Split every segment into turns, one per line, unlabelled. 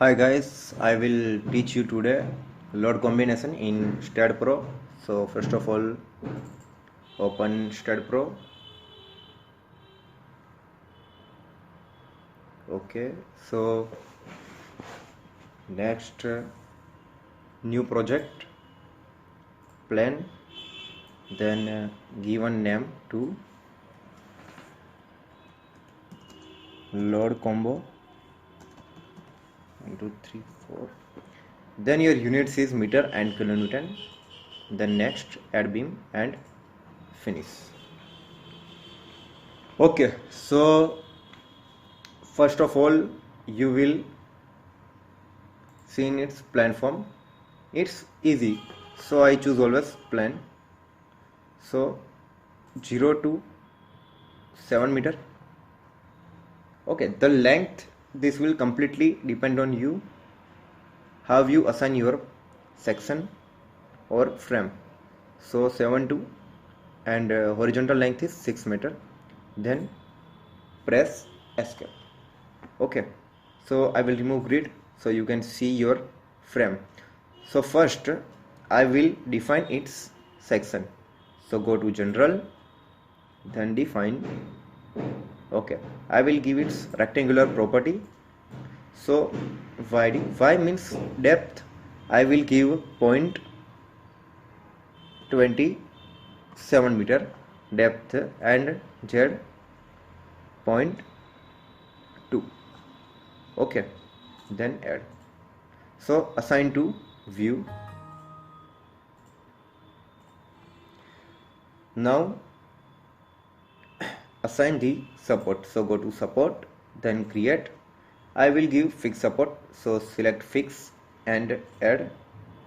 Hi guys, I will teach you today load combination in StatPro. So first of all, open StatPro. Okay, so next new project, plan, then give a name to load combo. 1, 2, 3, 4. Then your units is meter and kilonewton. Then next add beam and finish. Okay, so first of all you will see in its plan form. It's easy, so I choose always plan. So 0 to 7 meter. Okay, the length, this will completely depend on you, how you assign your section or frame. So 7 to, and horizontal length is 6 meter. Then press escape. Okay, so I will remove grid so you can see your frame. So first I will define its section. So go to general, then define. Okay, I will give its rectangular property. So y means depth. I will give 0.27 meter depth and z 0.2. Okay, then add. So assign to view. Now assign the support. So go to support, then create. I will give fixed support, so select fix and add.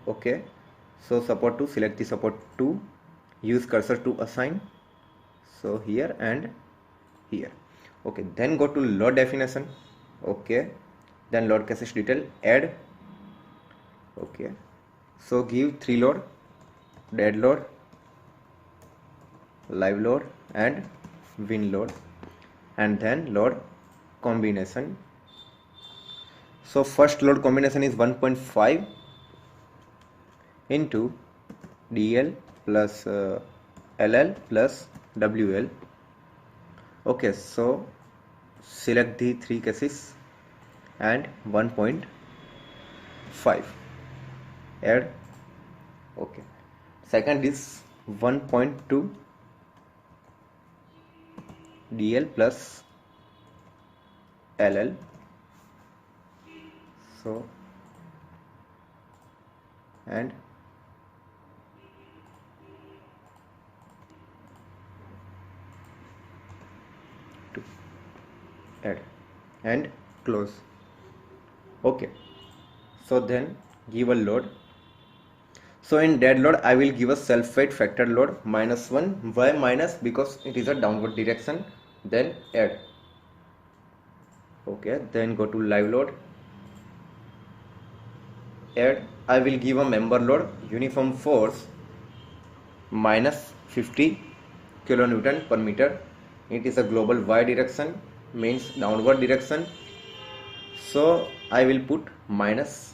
Okay, so support to, select the support to, use cursor to assign, so here and here. Okay, then go to load definition. Okay, then load cases detail, add. Okay, so give 3 load: dead load, live load and wind load, and then load combination. So first load combination is 1.5 into DL plus LL plus WL. Okay, so select the 3 cases and 1.5, add. Okay, second is 1.2 DL plus LL. So and to add and close. Okay, so then give a load. So in dead load I will give a self-weight factor load -1. Why minus? Because it is a downward direction. Then add. Okay, then go to live load, add. I will give a member load uniform force -50 kilonewton per meter. It is a global y direction, means downward direction, so I will put minus,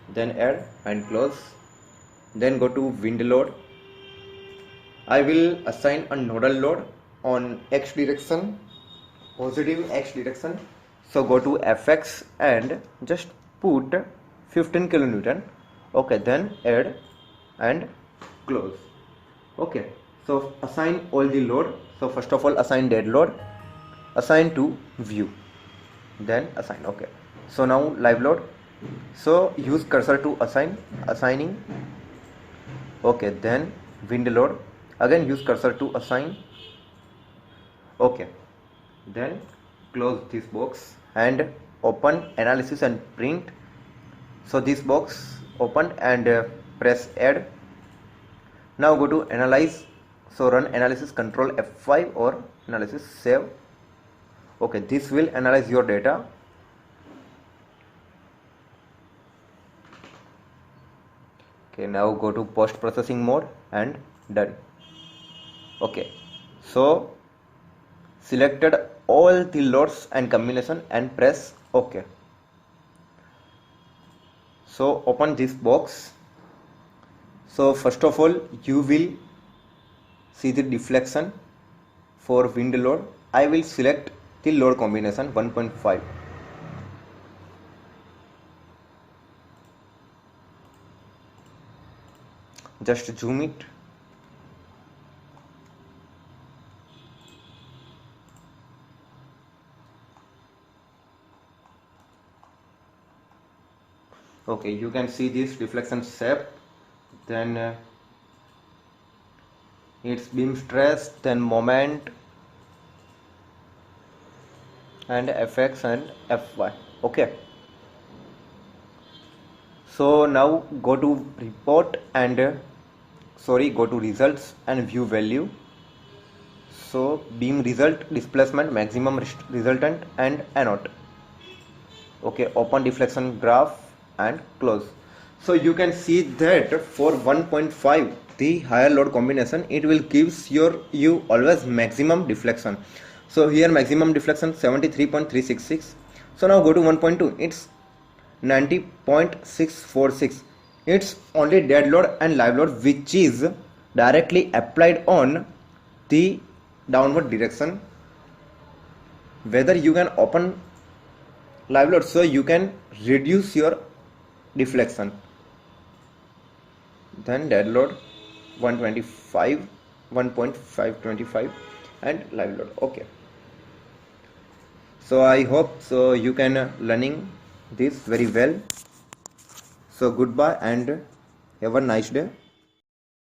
then add and close. Then go to wind load. I will assign a nodal load on x direction, positive x direction. So go to fx and just put 15 kilonewton. Okay, then add and close. Okay, so assign all the load. So first of all assign dead load, assign to view, then assign. Okay, so now live load. So use cursor to assigning. Okay, then wind load, again use cursor to assign. Okay, then close this box and open analysis and print. So this box open and press add. Now go to analyze. So run analysis, control F5 or analysis, save. Okay, this will analyze your data. Okay, now go to post processing mode and done. Okay, so selected all the loads and combination and press OK. So open this box. So first of all you will see the deflection for wind load. I will select the load combination 1.5. Just zoom it. Okay, you can see this deflection shape, then its beam stress, then moment and fx and fy. Okay, so now go to report and go to results and view value. So beam result, displacement, maximum resultant and anode. Okay, open deflection graph and close. So you can see that for 1.5 the higher load combination, it will gives you always maximum deflection. So here maximum deflection 73.366. So now go to 1.2, it's 90.646. It's only dead load and live load which is directly applied on the downward direction. Whether you can open live load, so you can reduce your deflection. Then dead load 125, 1.525 and live load. Okay, so I hope so you can learning this very well. So goodbye and have a nice day.